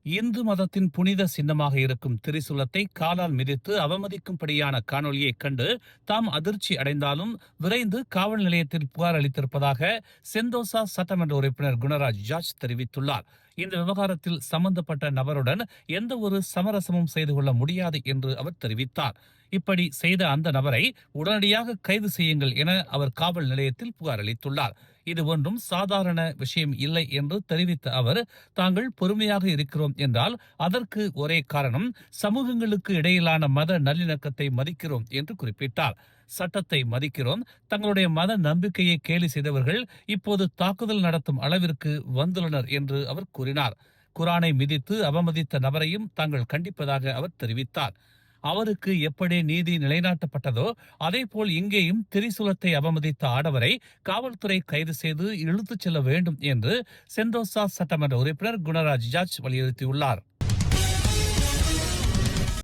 இந்து மதத்தின் புனித சின்னமாக இருக்கும் திரிசூலத்தை காலால் மிதித்து அவமதிக்கும்படியான காணொளியைக் கண்டு தாம் அதிர்ச்சி அடைந்தாலும் விரைந்து காவல் நிலையத்தில் புகார் அளித்திருப்பதாக செந்தோசா சட்டமன்ற உறுப்பினர் குணராஜ் ஜார்ஜ் தெரிவித்துள்ளார். இந்த விவகாரத்தில் சம்பந்தப்பட்ட நபருடன் எந்த ஒரு சமரசமும் செய்து கொள்ள முடியாது என்று அவர் தெரிவித்தார். இப்படி செய்த அந்த நபரை உடனடியாக கைது செய்யுங்கள் என அவர் காவல் நிலையத்தில் புகார் அளித்துள்ளார். இது ஒன்றும் சாதாரண விஷயம் இல்லை என்று தெரிவித்த அவர், தாங்கள் பொறுமையாக இருக்கிறோம் என்றால் அதற்கு ஒரே காரணம் சமூகங்களுக்கு இடையிலான மத நல்லிணக்கத்தை மதிக்கிறோம் என்று குறிப்பிட்டார். சட்டத்தை மதிக்கிறோம், தங்களுடைய மத நம்பிக்கையை கேலி செய்தவர்கள் இப்போது தாக்குதல் நடத்தும் அளவிற்கு வந்துள்ளனர் என்று அவர் கூறினார். குரானை மிதித்து அவமதித்த நபரையும் தாங்கள் கண்டிப்பதாக அவர் தெரிவித்தார். அவருக்கு எப்படி நீதி நிலைநாட்டப்பட்டதோ அதேபோல் இங்கேயும் திரிசூலத்தை அவமதித்த ஆடவரை காவல்துறை கைது செய்து இழுத்துச் செல்ல வேண்டும் என்று செந்தோசா சட்டமன்ற உறுப்பினர் குணராஜ் ஜார்ஜ் வலியுறுத்தியுள்ளார்.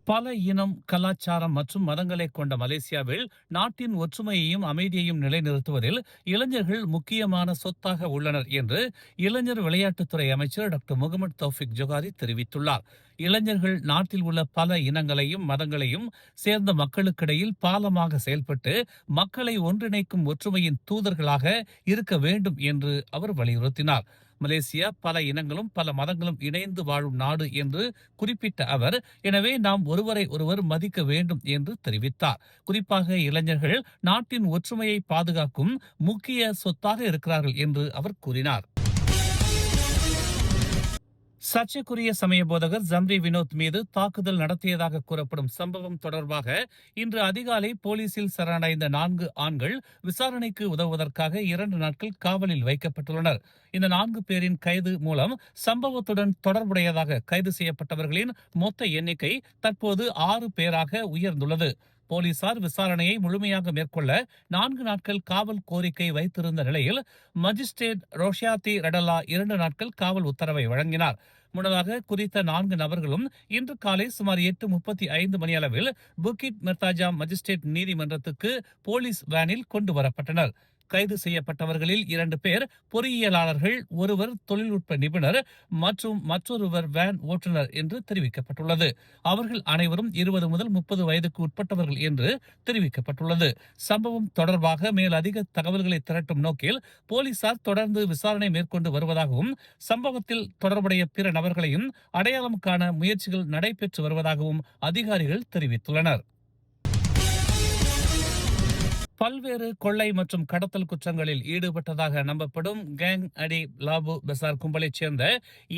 பல இனம், கலாச்சாரம் மற்றும் மதங்களை கொண்ட மலேசியாவில் நாட்டின் ஒற்றுமையையும் அமைதியையும் நிலைநிறுத்துவதில் இளைஞர்கள் முக்கியமான சொத்தாக உள்ளனர் என்று இளைஞர் விளையாட்டுத்துறை அமைச்சர் டாக்டர் முகமது தௌஃபிக் ஜொகாரி தெரிவித்துள்ளார். இளைஞர்கள் நாட்டில் உள்ள பல இனங்களையும் மதங்களையும் சேர்ந்த மக்களுக்கிடையில் பாலமாக செயல்பட்டு மக்களை ஒன்றிணைக்கும் ஒற்றுமையின் தூதர்களாக இருக்க வேண்டும் என்று அவர் வலியுறுத்தினார். மலேசியா பல இனங்களும் பல மதங்களும் இணைந்து வாழும் நாடு என்று குறிப்பிட்ட அவர், எனவே நாம் ஒருவரை ஒருவர் மதிக்க வேண்டும் என்று தெரிவித்தார். குறிப்பாக இளைஞர்கள் நாட்டின் ஒற்றுமையை பாதுகாக்கும் முக்கிய சொத்தாக இருக்கிறார்கள் என்று அவர் கூறினார். சர்ச்சைக்குரிய சமய போதகர் ஜம்ரி வினோத் மீது தாக்குதல் நடத்தியதாக கூறப்படும் சம்பவம் தொடர்பாக இன்று அதிகாலை போலீசில் சரணடைந்த 4 ஆண்கள் விசாரணைக்கு உதவுவதற்காக 2 நாட்கள் காவலில் வைக்கப்பட்டுள்ளனர். இந்த 4 பேரின் கைது மூலம் சம்பவத்துடன் தொடர்புடையதாக கைது செய்யப்பட்டவர்களின் மொத்த எண்ணிக்கை தற்போது 6 பேராக உயர்ந்துள்ளது. போலீசார் விசாரணையை முழுமையாக மேற்கொள்ள 4 நாட்கள் காவல் கோரிக்கை வைத்திருந்த நிலையில் மஜிஸ்ட்ரேட் ரோஷியாத்தி ரடலா 2 நாட்கள் காவல் உத்தரவை வழங்கினார். முன்னதாக குறித்த 4 நபர்களும் இன்று காலை சுமார் 8:35 மணியளவில் புக்கிட் மெர்தாஜா மஜிஸ்ட்ரேட் நீதிமன்றத்துக்கு போலீஸ் வேனில் கொண்டு வரப்பட்டனர். கைது செய்யப்பட்டவர்களில் 2 பேர் பொறியியலாளர்கள், ஒருவர் தொழில்நுட்ப நிபுணர் மற்றும் மற்றொருவர் வேன் ஓட்டுநர் என்று தெரிவிக்கப்பட்டுள்ளது. அவர்கள் அனைவரும் 20 முதல் 30 வயதுக்கு உட்பட்டவர்கள் என்று தெரிவிக்கப்பட்டுள்ளது. சம்பவம் தொடர்பாக மேலதிக தகவல்களை திரட்டும் நோக்கில் போலீசார் தொடர்ந்து விசாரணை மேற்கொண்டு வருவதாகவும் சம்பவத்தில் தொடர்புடைய பிற நபர்களையும் அடையாளம் காண முயற்சிகள் நடைபெற்று வருவதாகவும் அதிகாரிகள் தெரிவித்துள்ளனர். பல்வேறு கொள்ளை மற்றும் கடத்தல் குற்றங்களில் ஈடுபட்டதாக நம்பப்படும் கேங் அடி லாபு பெசார் கும்பலைச் சேர்ந்த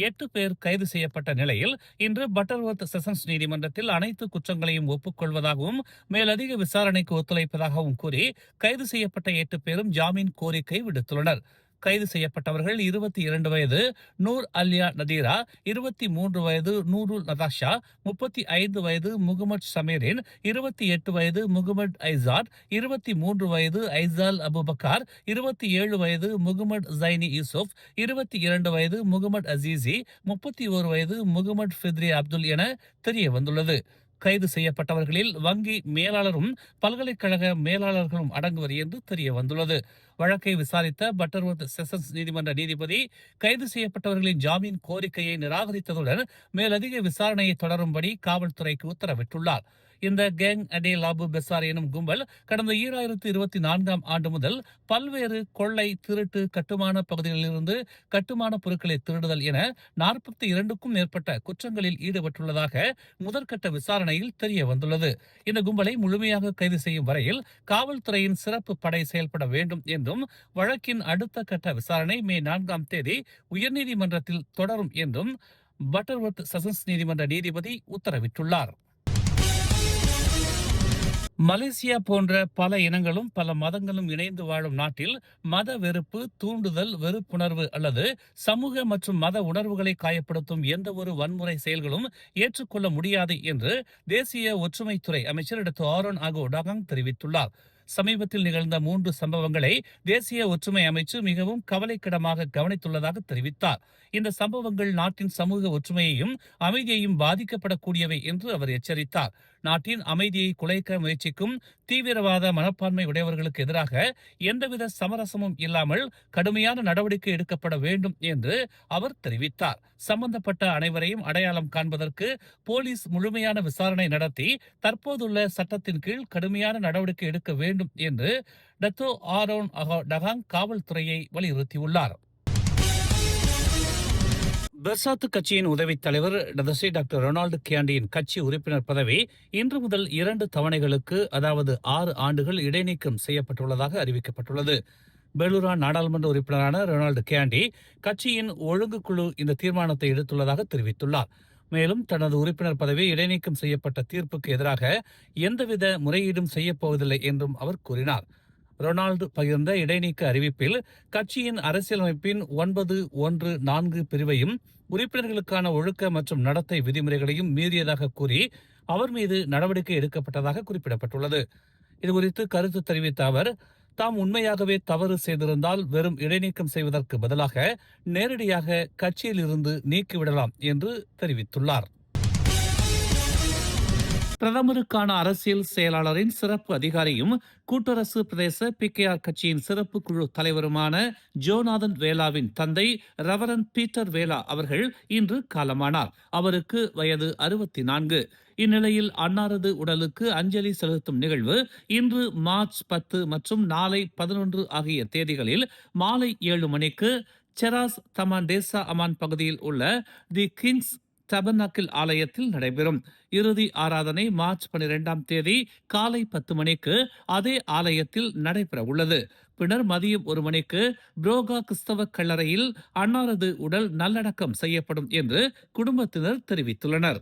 8 பேர் கைது செய்யப்பட்ட நிலையில் இன்று பட்டர்வர்த் செஷன்ஸ் நீதிமன்றத்தில் அனைத்து குற்றங்களையும் ஒப்புக்கொள்வதாகவும் மேலதிக விசாரணைக்கு ஒத்துழைப்பதாகவும் கூறி கைது செய்யப்பட்ட 8 பேரும் ஜாமீன் கோரிக்கை விடுத்துள்ளனர். கைது செய்யப்பட்டவர்கள் 22 வயது நூர் அல்யா நதீரா, 23 வயது நூருல் நதாஷா, 35 வயது முகமது ஷமீரின், 28 வயது முகமது ஐசாட், 23 வயது ஐசால் அபுபக்கார், 27 வயது முகமது ஜைனி யூசுப், 22 வயது முகமது அசீசி, 31 வயது முகமது ஃபித்ரி அப்துல் என தெரிய வந்துள்ளது. கைது செய்யப்பட்டவர்களில் வங்கி மேலாளரும் பல்கலைக்கழக மேலாளர்களும் அடங்குவர் என்று தெரிய வந்துள்ளது. வழக்கை விசாரித்த பட்டர்வர்த் செஷன்ஸ் நீதிமன்ற நீதிபதி கைது செய்யப்பட்டவர்களின் ஜாமீன் கோரிக்கையை நிராகரித்ததுடன் மேலதிக விசாரணையை தொடரும்படி காவல்துறைக்கு உத்தரவிட்டுள்ளார். இந்த கேங் அடே லாபு பெசார் எனும் கும்பல் கடந்த 2024ஆம் ஆண்டு முதல் பல்வேறு கொள்ளை, திருட்டு, கட்டுமான பகுதிகளிலிருந்து கட்டுமான பொருட்களை திருடுதல் என 42க்கும் மேற்பட்ட குற்றங்களில் ஈடுபட்டுள்ளதாக முதற்கட்ட விசாரணையில் தெரிய வந்துள்ளது. இந்த கும்பலை முழுமையாக கைது செய்யும் வரையில் காவல்துறையின் சிறப்பு படை செயல்பட வேண்டும் என்றும் வழக்கின் அடுத்த கட்ட விசாரணை மே 4ஆம் தேதி உயர்நீதிமன்றத்தில் தொடரும் என்றும் பட்டர்வர்த் செஷன்ஸ் நீதிமன்ற நீதிபதி உத்தரவிட்டுள்ளார். மலேசியா போன்ற பல இனங்களும் பல மதங்களும் இணைந்து வாழும் நாட்டில் மத வெறுப்பு, தூண்டுதல், வெறுப்புணர்வு அல்லது சமூக மற்றும் மத உணர்வுகளை காயப்படுத்தும் எந்த ஒரு வன்முறை செயல்களும் ஏற்றுக்கொள்ள முடியாது என்று தேசிய ஒற்றுமைத்துறை அமைச்சர் டாக்டர் ஆரோன் ஆகோ டாகாங் தெரிவித்துள்ளார். சமீபத்தில் நிகழ்ந்த 3 சம்பவங்களை தேசிய ஒற்றுமை அமைச்சு மிகவும் கவலைக்கிடமாக கவனித்துள்ளதாக தெரிவித்தார். இந்த சம்பவங்கள் நாட்டின் சமூக ஒற்றுமையையும் அமைதியையும் பாதிக்கப்படக்கூடியவை என்று அவர் எச்சரித்தார். நாட்டின் அமைதியை குலைக்க முயற்சிக்கும் தீவிரவாத மனப்பான்மை உடையவர்களுக்கு எதிராக எந்தவித சமரசமும் இல்லாமல் கடுமையான நடவடிக்கை எடுக்கப்பட வேண்டும் என்று அவர் தெரிவித்தார். சம்பந்தப்பட்ட அனைவரையும் அடையாளம் காண்பதற்கு போலீஸ் முழுமையான விசாரணை நடத்தி தற்போதுள்ள சட்டத்தின் கீழ் கடுமையான நடவடிக்கை எடுக்க வேண்டும் என்று டத்தோ ஆரோன் டகாங் காவல்துறையை வலியுறுத்தியுள்ளார். பெர்சாத்து கட்சியின் உதவித் தலைவர் டாக்டர் ரொனால்டு கியாண்டியின் கட்சி உறுப்பினர் பதவி இன்று முதல் 2 தவணைகளுக்கு, அதாவது 6 ஆண்டுகள் இடைநீக்கம் செய்யப்பட்டுள்ளதாக அறிவிக்கப்பட்டுள்ளது. பெலுரா நாடாளுமன்ற உறுப்பினரான ரொனால்டு கியாண்டி கட்சியின் ஒழுங்கு குழு இந்த தீர்மானத்தை எடுத்துள்ளதாக தெரிவித்துள்ளார். மேலும் தனது உறுப்பினர் பதவி இடைநீக்கம் செய்யப்பட்ட தீர்ப்புக்கு எதிராக எந்தவித முறையீடும் செய்யப்போவதில்லை என்றும் அவர் கூறினார். ரொனால்டு பகிர்ந்த இடைநீக்க அறிவிப்பில் கட்சியின் அரசியலமைப்பின் 9(1)(4) பிரிவையும் உறுப்பினர்களுக்கான ஒழுக்க மற்றும் நடத்தை விதிமுறைகளையும் மீறியதாக கூறி அவர் மீது நடவடிக்கை எடுக்கப்பட்டதாக குறிப்பிடப்பட்டுள்ளது. இதுகுறித்து கருத்து தெரிவித்த அவர், தாம் உண்மையாகவே தவறு செய்திருந்தால் வெறும் இடைநீக்கம் செய்வதற்கு பதிலாக நேரடியாக கட்சியில் இருந்து நீக்கிவிடலாம் என்று தெரிவித்துள்ளார். பிரதமருக்கான அரசியல் செயலாளரின் சிறப்பு அதிகாரியும் கூட்டரசு பிரதேச PKR கட்சியின் சிறப்பு குழு தலைவருமான ஜோநாதன் வேலாவின் தந்தை ரெவரண்ட் பீட்டர் வேலா அவர்கள் இன்று காலமானார். அவருக்கு வயது 64. இந்நிலையில் அன்னாரது உடலுக்கு அஞ்சலி செலுத்தும் நிகழ்வு இன்று மார்ச் 10 மற்றும் நாளை 11 ஆகிய தேதிகளில் மாலை 7 மணிக்கு செராஸ் தமாண்டேசா அமான் பகுதியில் உள்ள தி கிங்ஸ் டபர்னாக்கிள் ஆலயத்தில் நடைபெறும். இறுதி ஆராதனை மார்ச் 12ஆம் தேதி காலை 10 மணிக்கு அதே ஆலயத்தில் நடைபெற உள்ளது. பின்னர் மதியம் 1 மணிக்கு புரோகா கிறிஸ்தவ கல்லறையில் அன்னாரது உடல் நல்லடக்கம் செய்யப்படும் என்று குடும்பத்தினர் தெரிவித்துள்ளனர்.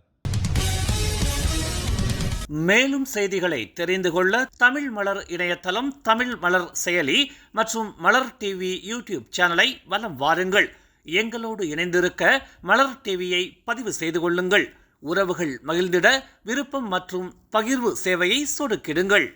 மேலும் செய்திகளை தெரிந்து கொள்ள தமிழ் மலர் இணையதளம், தமிழ் மலர் செயலி மற்றும் மலர் டிவி யூடியூப் சேனலை வலம் வாருங்கள். எங்களோடு இணைந்திருக்க மலர் டிவியை பதிவு செய்து கொள்ளுங்கள். உறவுகள் மகிழ்ந்திட விருப்பம் மற்றும் பகிர்வு சேவையை சொடுக்கிடுங்கள்.